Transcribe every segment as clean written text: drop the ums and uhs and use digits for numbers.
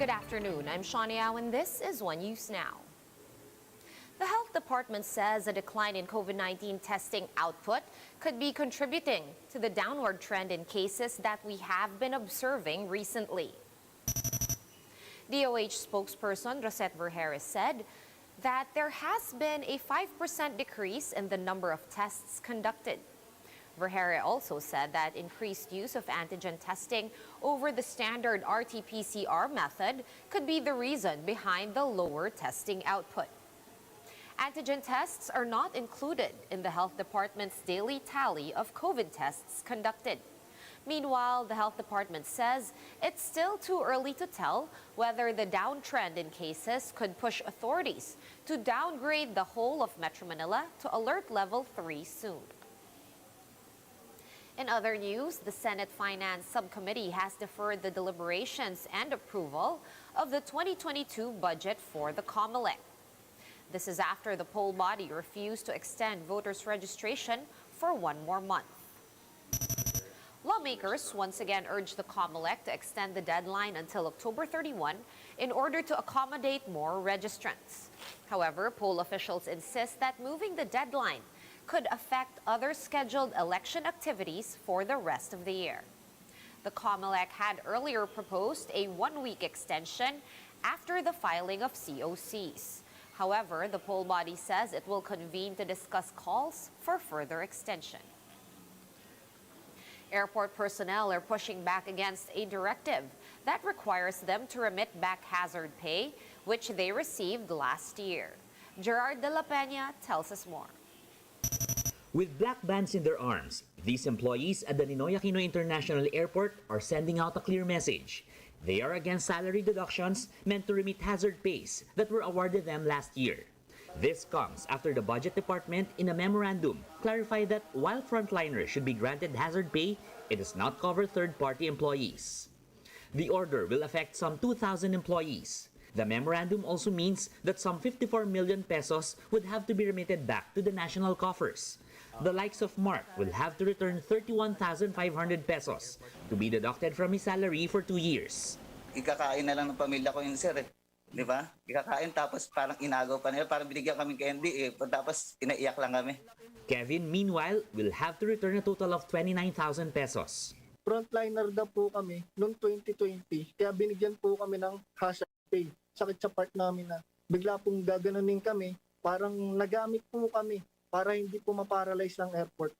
Good afternoon. I'm Shawnee Au, and this is One News Now. The health department says a decline in COVID-19 testing output could be contributing to the downward trend in cases that we have been observing recently. DOH spokesperson Rosette Vergeres said that there has been a 5% decrease in the number of tests conducted. Vergeres also said that increased use of antigen testing over the standard RT-PCR method could be the reason behind the lower testing output. Antigen tests are not included in the health department's daily tally of COVID tests conducted. Meanwhile, the health department says it's still too early to tell whether the downtrend in cases could push authorities to downgrade the whole of Metro Manila to alert level 3 soon. In other news, the Senate Finance Subcommittee has deferred the deliberations and approval of the 2022 budget for the Comelec. This is after the poll body refused to extend voters' registration for one more month. Lawmakers once again urged the Comelec to extend the deadline until October 31 in order to accommodate more registrants. However, poll officials insist that moving the deadline could affect other scheduled election activities for the rest of the year. The Comelec had earlier proposed a one-week extension after the filing of COCs. However, the poll body says it will convene to discuss calls for further extension. Airport personnel are pushing back against a directive that requires them to remit back hazard pay, which they received last year. Gerard de la Peña tells us more. With black bands in their arms, these employees at the Ninoy Aquino International Airport are sending out a clear message. They are against salary deductions meant to remit hazard pays that were awarded them last year. This comes after the Budget Department, in a memorandum, clarified that while frontliners should be granted hazard pay, it does not cover third-party employees. The order will affect some 2,000 employees. The memorandum also means that some 54 million pesos would have to be remitted back to the national coffers. The likes of Mark will have to return 31,500 pesos to be deducted from his salary for 2 years. Ikakain na lang ng pamilya ko yun, sir. Di ba? Ikakain tapos parang inagaw pa nila, parang binigyan kami candy tapos inaiyak lang kami. Kevin, meanwhile, will have to return a total of 29,000 pesos. Frontliner daw po kami noong 2020, kaya binigyan po kami ng hazard pay. Sakit sa part namin na bigla pong gaganunin kami, parang nagamit po kami para hindi po maparalyze ang airport.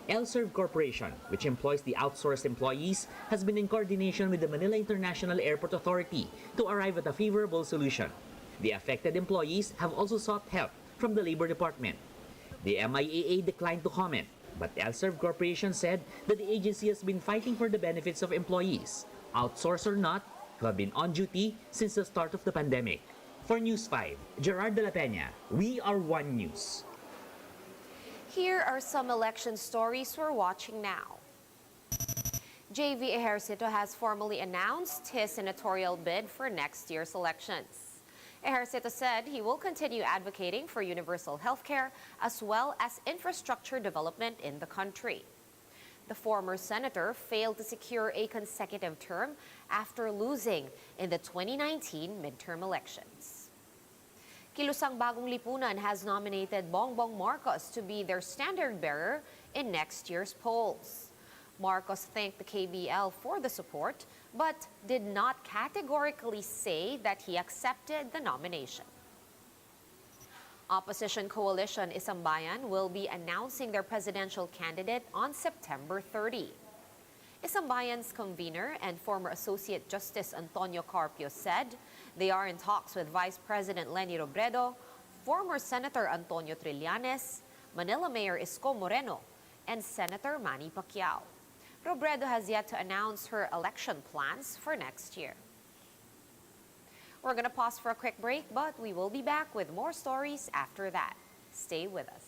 LServe Corporation, which employs the outsourced employees, has been in coordination with the Manila International Airport Authority to arrive at a favorable solution. The affected employees have also sought help from the Labor Department. The MIAA declined to comment, but LServe Corporation said that the agency has been fighting for the benefits of employees, outsourced or not, who have been on duty since the start of the pandemic. For News 5, Gerard de la Peña, we are One News. Here are some election stories we're watching now. JV Ejercito has formally announced his senatorial bid for next year's elections. Ejercito said he will continue advocating for universal healthcare as well as infrastructure development in the country. The former senator failed to secure a consecutive term after losing in the 2019 midterm elections. Kilusang Bagong Lipunan has nominated Bongbong Marcos to be their standard bearer in next year's polls. Marcos thanked the KBL for the support, but did not categorically say that he accepted the nomination. Opposition coalition Isambayan will be announcing their presidential candidate on September 30. Isambayan's convener and former Associate Justice Antonio Carpio said they are in talks with Vice President Leni Robredo, former Senator Antonio Trillanes, Manila Mayor Isko Moreno, and Senator Manny Pacquiao. Robredo has yet to announce her election plans for next year. We're going to pause for a quick break, but we will be back with more stories after that. Stay with us.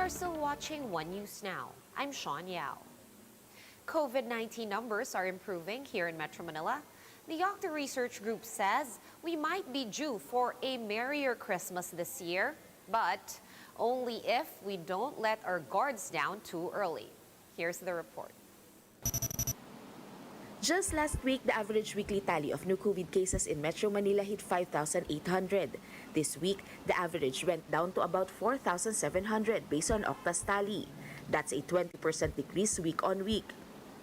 are still watching One News Now. I'm Sean Yao. COVID-19 numbers are improving here in Metro Manila. The Octa Research Group says we might be due for a merrier Christmas this year, but only if we don't let our guards down too early. Here's the report. Just last week, the average weekly tally of new COVID cases in Metro Manila hit 5,800. This week, the average went down to about 4,700 based on Octa's tally. That's a 20% decrease week on week.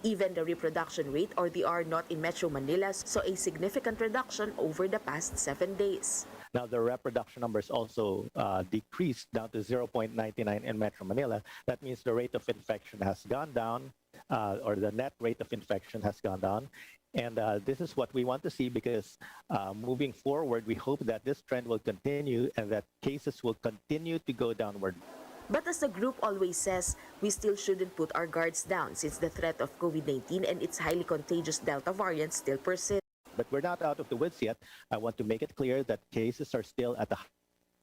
Even the reproduction rate, or the R naught in Metro Manila, saw a significant reduction over the past 7 days. Now, the reproduction numbers also decreased down to 0.99 in Metro Manila. That means the rate of infection has gone down, or the net rate of infection has gone down. And this is what we want to see, because moving forward, we hope that this trend will continue and that cases will continue to go downward. But as the group always says, we still shouldn't put our guards down since the threat of COVID-19 and its highly contagious Delta variant still persists. But we're not out of the woods yet. I want to make it clear that cases are still at a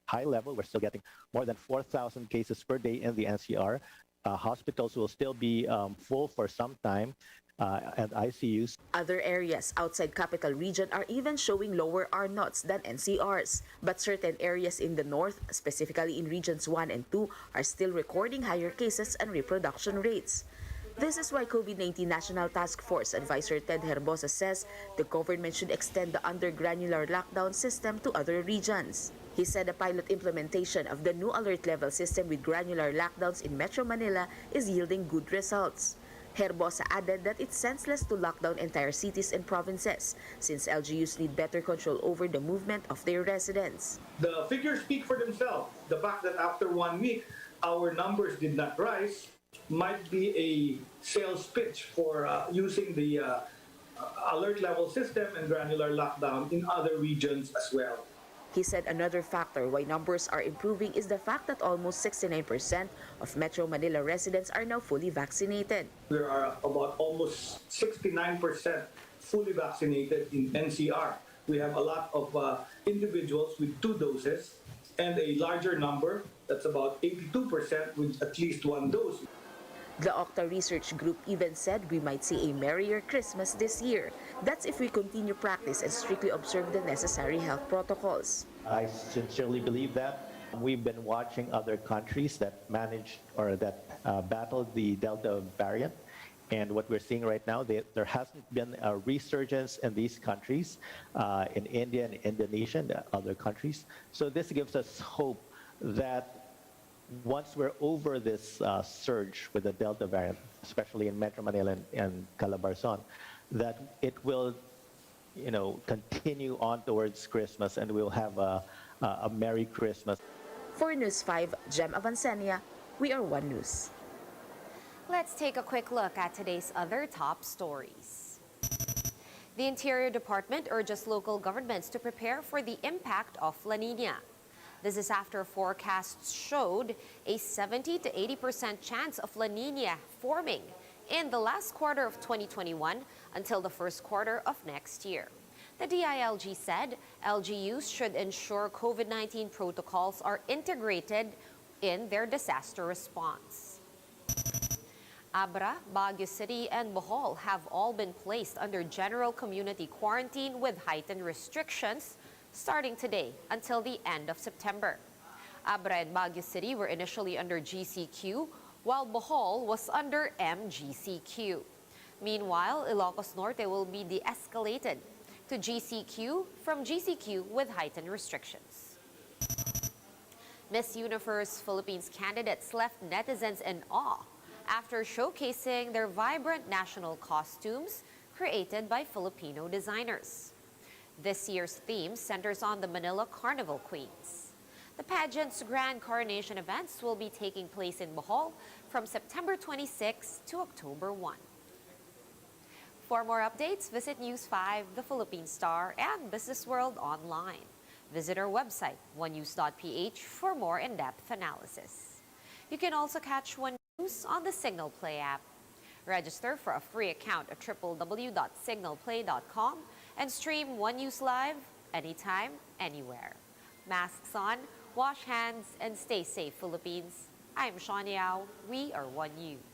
high level. We're still getting more than 4,000 cases per day in the NCR. Hospitals will still be full for some time, and ICUs. Other areas outside Capital Region are even showing lower R naughts than NCRs. But certain areas in the north, specifically in Regions 1 and 2, are still recording higher cases and reproduction rates. This is why COVID-19 National Task Force Advisor Ted Herbosa says the government should extend the undergranular lockdown system to other regions. He said a pilot implementation of the new alert level system with granular lockdowns in Metro Manila is yielding good results. Herbosa added that it's senseless to lock down entire cities and provinces since LGUs need better control over the movement of their residents. The figures speak for themselves. The fact that after 1 week, our numbers did not rise might be a sales pitch for using the alert level system and granular lockdown in other regions as well. He said another factor why numbers are improving is the fact that almost 69% of Metro Manila residents are now fully vaccinated. There are about almost 69% fully vaccinated in NCR. We have a lot of individuals with 2 doses and a larger number, that's about 82% with at least 1 dose. The Octa Research Group even said we might see a merrier Christmas this year. That's if we continue practice and strictly observe the necessary health protocols. I sincerely believe that. We've been watching other countries that managed or that battled the Delta variant. And what we're seeing right now, there hasn't been a resurgence in these countries, in India and Indonesia and other countries. So this gives us hope that once we're over this surge with the Delta variant, especially in Metro Manila and Calabarzon, that it will, continue on towards Christmas and we'll have a Merry Christmas. For News 5, Jem Avancenia, we are One News. Let's take a quick look at today's other top stories. The Interior Department urges local governments to prepare for the impact of La Niña. This is after forecasts showed a 70 to 80% chance of La Niña forming in the last quarter of 2021 until the first quarter of next year. The DILG said LGUs should ensure COVID-19 protocols are integrated in their disaster response. Abra, Baguio City, and Bohol have all been placed under general community quarantine with heightened restrictions starting today until the end of September. Abra and Baguio City were initially under GCQ, while Bohol was under MGCQ. Meanwhile, Ilocos Norte will be de-escalated to GCQ from GCQ with heightened restrictions. Miss Universe Philippines candidates left netizens in awe after showcasing their vibrant national costumes created by Filipino designers. This year's theme centers on the Manila Carnival Queens. The pageant's grand coronation events will be taking place in Bohol from September 26 to October 1. For more updates, visit News 5, The Philippine Star, and Business World online. Visit our website, onenews.ph, for more in-depth analysis. You can also catch One News on the Signal Play app. Register for a free account at www.signalplay.com and stream One News live anytime, anywhere. Masks on, wash hands, and stay safe, Philippines. I'm Sean Yao. We are One News.